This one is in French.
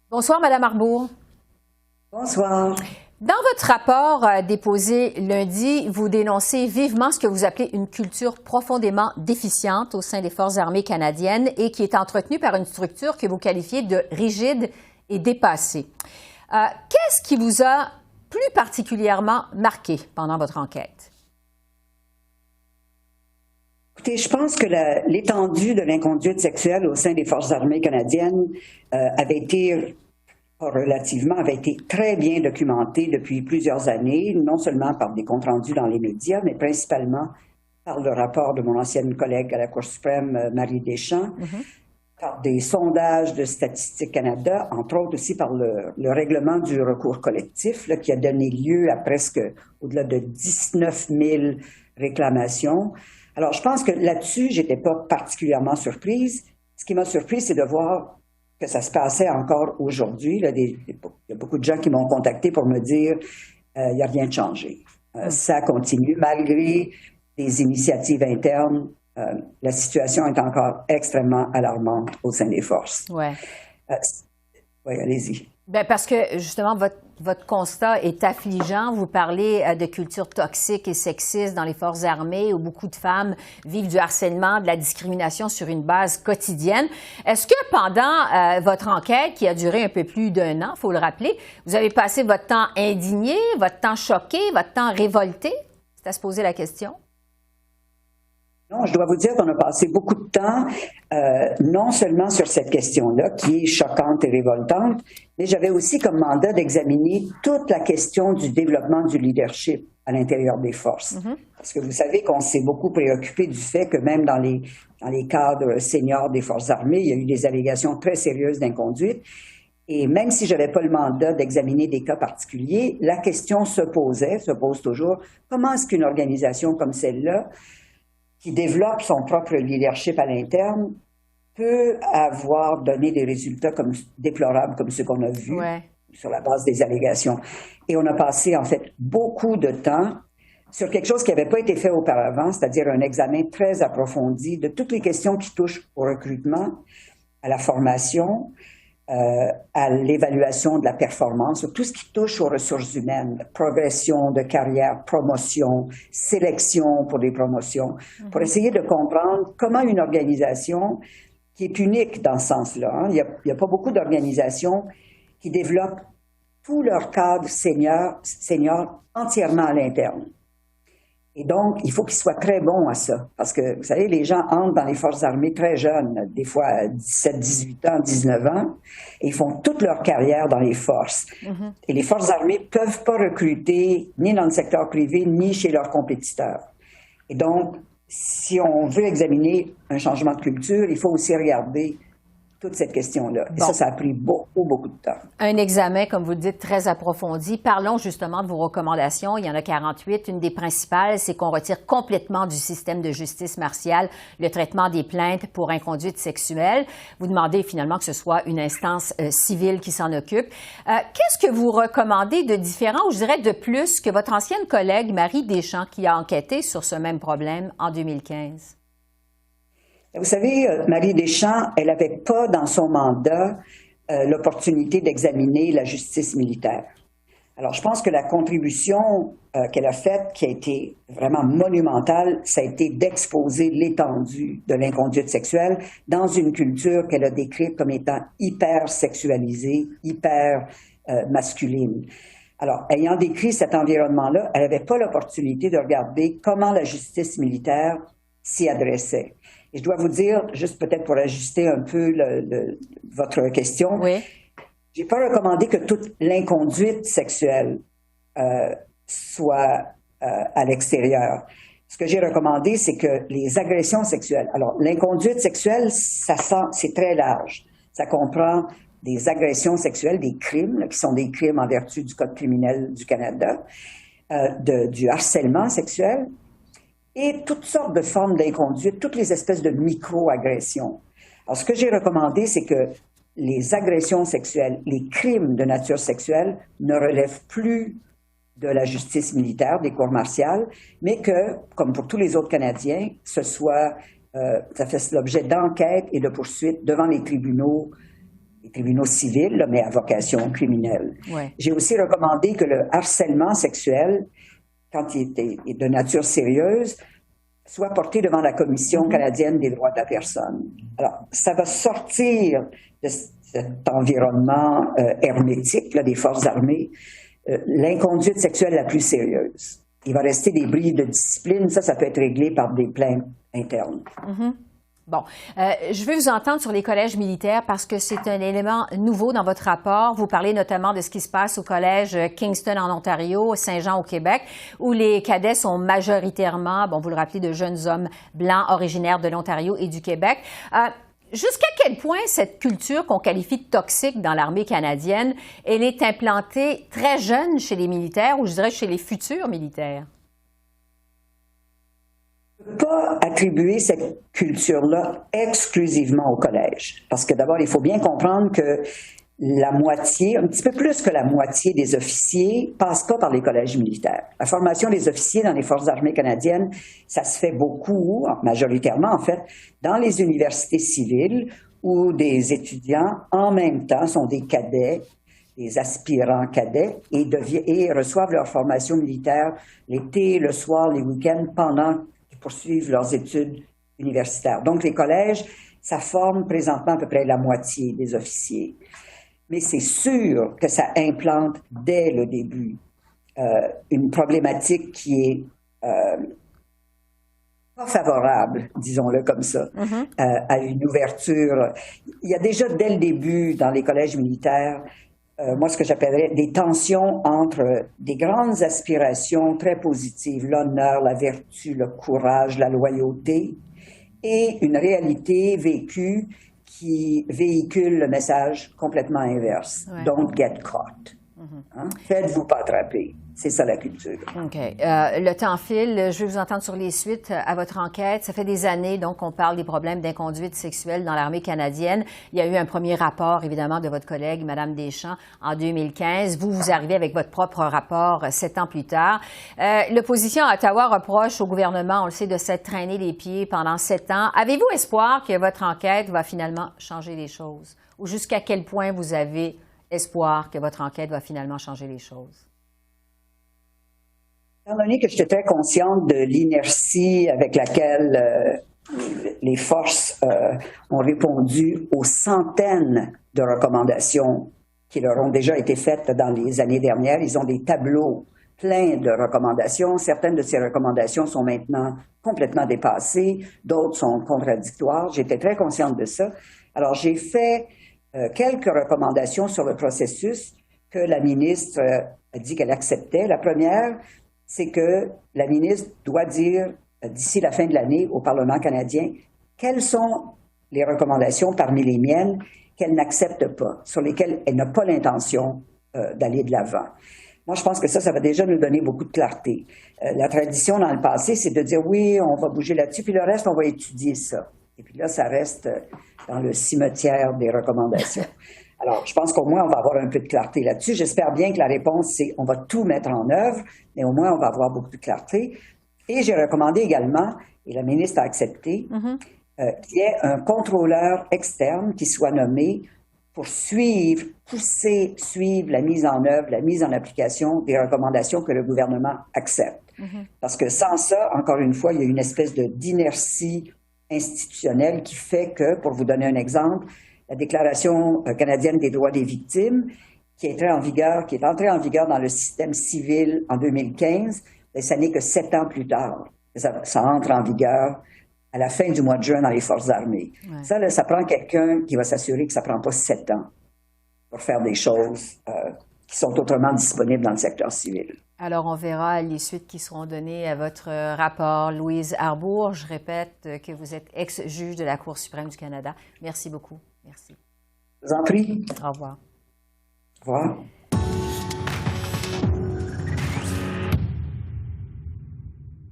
Bonsoir, Madame Arbour. Bonsoir. Dans votre rapport déposé lundi, vous dénoncez vivement ce que vous appelez une culture profondément déficiente au sein des Forces armées canadiennes et qui est entretenue par une structure que vous qualifiez de rigide et dépassée. Qu'est-ce qui vous a plus particulièrement marqué pendant votre enquête? Écoutez, je pense que l'étendue de l'inconduite sexuelle au sein des Forces armées canadiennes avait été très bien documentée depuis plusieurs années, non seulement par des comptes rendus dans les médias, mais principalement par le rapport de mon ancienne collègue à la Cour suprême, Marie Deschamps, par des sondages de Statistique Canada, entre autres aussi par le règlement du recours collectif, là, qui a donné lieu à presque au-delà de 19 000 réclamations. Alors, je pense que là-dessus, j'étais pas particulièrement surprise. Ce qui m'a surprise, c'est de voir que ça se passait encore aujourd'hui. Il y a beaucoup de gens qui m'ont contacté pour me dire il n'y a rien de changé. Ça continue malgré des initiatives internes. La situation est encore extrêmement alarmante au sein des forces. Ouais. Oui, allez-y. Bien, parce que, justement, votre constat est affligeant. Vous parlez de culture toxique et sexiste dans les forces armées où beaucoup de femmes vivent du harcèlement, de la discrimination sur une base quotidienne. Est-ce que pendant votre enquête, qui a duré un peu plus d'un an, il faut le rappeler, vous avez passé votre temps indigné, votre temps choqué, votre temps révolté? C'est à se poser la question. Non, je dois vous dire qu'on a passé beaucoup de temps, non seulement sur cette question-là, qui est choquante et révoltante, mais j'avais aussi comme mandat d'examiner toute la question du développement du leadership à l'intérieur des forces. Parce que vous savez qu'on s'est beaucoup préoccupé du fait que même dans les cadres seniors des forces armées, il y a eu des allégations très sérieuses d'inconduite. Et même si je n'avais pas le mandat d'examiner des cas particuliers, la question se pose toujours, comment est-ce qu'une organisation comme celle-là, qui développe son propre leadership à l'interne, peut avoir donné des résultats déplorables comme ceux qu'on a vus sur la base des allégations. Et on a passé, en fait, beaucoup de temps sur quelque chose qui n'avait pas été fait auparavant, c'est-à-dire un examen très approfondi de toutes les questions qui touchent au recrutement, à la formation, à l'évaluation de la performance, tout ce qui touche aux ressources humaines, progression de carrière, promotion, sélection pour des promotions, pour essayer de comprendre comment une organisation qui est unique dans ce sens-là, il n'y a pas beaucoup d'organisations qui développent tout leur cadre senior entièrement à l'interne. Et donc, il faut qu'ils soient très bons à ça. Parce que, vous savez, les gens entrent dans les forces armées très jeunes, des fois à 17, 18 ans, 19 ans, et ils font toute leur carrière dans les forces. Et les forces armées ne peuvent pas recruter ni dans le secteur privé, ni chez leurs compétiteurs. Et donc, si on veut examiner un changement de culture, il faut aussi regarder toute cette question-là. Et ça a pris beaucoup de temps. Un examen, comme vous le dites, très approfondi. Parlons justement de vos recommandations. Il y en a 48. Une des principales, c'est qu'on retire complètement du système de justice martiale le traitement des plaintes pour inconduite sexuelle. Vous demandez finalement que ce soit une instance civile qui s'en occupe. Qu'est-ce que vous recommandez de différent, ou je dirais de plus, que votre ancienne collègue Marie Deschamps, qui a enquêté sur ce même problème en 2015? Vous savez, Marie Deschamps, elle n'avait pas dans son mandat l'opportunité d'examiner la justice militaire. Alors, je pense que la contribution qu'elle a faite, qui a été vraiment monumentale, ça a été d'exposer l'étendue de l'inconduite sexuelle dans une culture qu'elle a décrite comme étant hyper sexualisée, hyper masculine. Alors, ayant décrit cet environnement-là, elle n'avait pas l'opportunité de regarder comment la justice militaire s'y adressait. Et je dois vous dire, juste peut-être pour ajuster un peu votre question, j'ai pas recommandé que toute l'inconduite sexuelle soit à l'extérieur. Ce que j'ai recommandé, c'est que les agressions sexuelles. Alors, l'inconduite sexuelle, c'est très large. Ça comprend des agressions sexuelles, des crimes, là, qui sont des crimes en vertu du Code criminel du Canada, du harcèlement sexuel, et toutes sortes de formes d'inconduite, toutes les espèces de micro-agressions. Alors, ce que j'ai recommandé, c'est que les agressions sexuelles, les crimes de nature sexuelle ne relèvent plus de la justice militaire, des cours martiales, mais que, comme pour tous les autres Canadiens, ça fait l'objet d'enquêtes et de poursuites devant les tribunaux les tribunaux civils, là, mais à vocation criminelle. Ouais. J'ai aussi recommandé que le harcèlement sexuel, quand il est de nature sérieuse, soit porté devant la Commission canadienne des droits de la personne. Alors, ça va sortir de cet environnement hermétique là, des forces armées, l'inconduite sexuelle la plus sérieuse. Il va rester des bris de discipline, ça peut être réglé par des plaintes internes. Bon, je veux vous entendre sur les collèges militaires parce que c'est un élément nouveau dans votre rapport. Vous parlez notamment de ce qui se passe au collège Kingston en Ontario, Saint-Jean au Québec, où les cadets sont majoritairement, bon, vous le rappelez, de jeunes hommes blancs originaires de l'Ontario et du Québec. Jusqu'à quel point cette culture qu'on qualifie de toxique dans l'armée canadienne, elle est implantée très jeune chez les militaires ou je dirais chez les futurs militaires? On ne peut pas attribuer cette culture-là exclusivement au collège. Parce que d'abord, il faut bien comprendre que la moitié, un petit peu plus que la moitié des officiers passent pas par les collèges militaires. La formation des officiers dans les forces armées canadiennes, ça se fait beaucoup, majoritairement en fait, dans les universités civiles où des étudiants en même temps sont des cadets, des aspirants cadets et reçoivent leur formation militaire l'été, le soir, les week-ends pendant qu'ils poursuivent leurs études universitaires. Donc les collèges, ça forme présentement à peu près la moitié des officiers. Mais c'est sûr que ça implante dès le début une problématique qui est pas favorable, disons-le comme ça, à une ouverture. Il y a déjà dès le début dans les collèges militaires, moi ce que j'appellerais des tensions entre des grandes aspirations très positives, l'honneur, la vertu, le courage, la loyauté, et une réalité vécue qui véhicule le message complètement inverse. Ouais. Don't get caught. Hein? Faites-vous pas attraper. C'est ça la culture. OK. Le temps file. Je vais vous entendre sur les suites à votre enquête. Ça fait des années, donc, qu'on parle des problèmes d'inconduite sexuelle dans l'armée canadienne. Il y a eu un premier rapport, évidemment, de votre collègue, Mme Deschamps, en 2015. Vous arrivez avec votre propre rapport 7 ans plus tard. L'opposition à Ottawa reproche au gouvernement, on le sait, de s'être traîné les pieds pendant 7 ans. Avez-vous espoir que votre enquête va finalement changer les choses? Ou jusqu'à quel point vous avez espoir que votre enquête va finalement changer les choses? Étant donné que j'étais très consciente de l'inertie avec laquelle les forces ont répondu aux centaines de recommandations qui leur ont déjà été faites dans les années dernières, ils ont des tableaux pleins de recommandations. Certaines de ces recommandations sont maintenant complètement dépassées, d'autres sont contradictoires. J'étais très consciente de ça. Alors, j'ai fait quelques recommandations sur le processus que la ministre a dit qu'elle acceptait. La première, c'est que la ministre doit dire d'ici la fin de l'année au Parlement canadien quelles sont les recommandations parmi les miennes qu'elle n'accepte pas, sur lesquelles elle n'a pas l'intention d'aller de l'avant. Moi, je pense que ça va déjà nous donner beaucoup de clarté. La tradition dans le passé, c'est de dire oui, on va bouger là-dessus, puis le reste, on va étudier ça. Et puis là, ça reste dans le cimetière des recommandations. Alors, je pense qu'au moins, on va avoir un peu de clarté là-dessus. J'espère bien que la réponse, c'est on va tout mettre en œuvre, mais au moins, on va avoir beaucoup de clarté. Et j'ai recommandé également, et la ministre a accepté, qu'il y ait un contrôleur externe qui soit nommé pour suivre la mise en œuvre, la mise en application des recommandations que le gouvernement accepte. Parce que sans ça, encore une fois, il y a une espèce d'inertie institutionnelle qui fait que, pour vous donner un exemple, la Déclaration canadienne des droits des victimes, qui est entrée en vigueur dans le système civil en 2015, et ça n'est que 7 ans plus tard. Ça entre en vigueur à la fin du mois de juin dans les forces armées. Ouais. Ça, là, ça prend quelqu'un qui va s'assurer que ça ne prend pas 7 ans pour faire des choses qui sont autrement disponibles dans le secteur civil. Alors, on verra les suites qui seront données à votre rapport. Louise Arbour, je répète que vous êtes ex-juge de la Cour suprême du Canada. Merci beaucoup. Merci. Je vous en prie. Au revoir. Au revoir.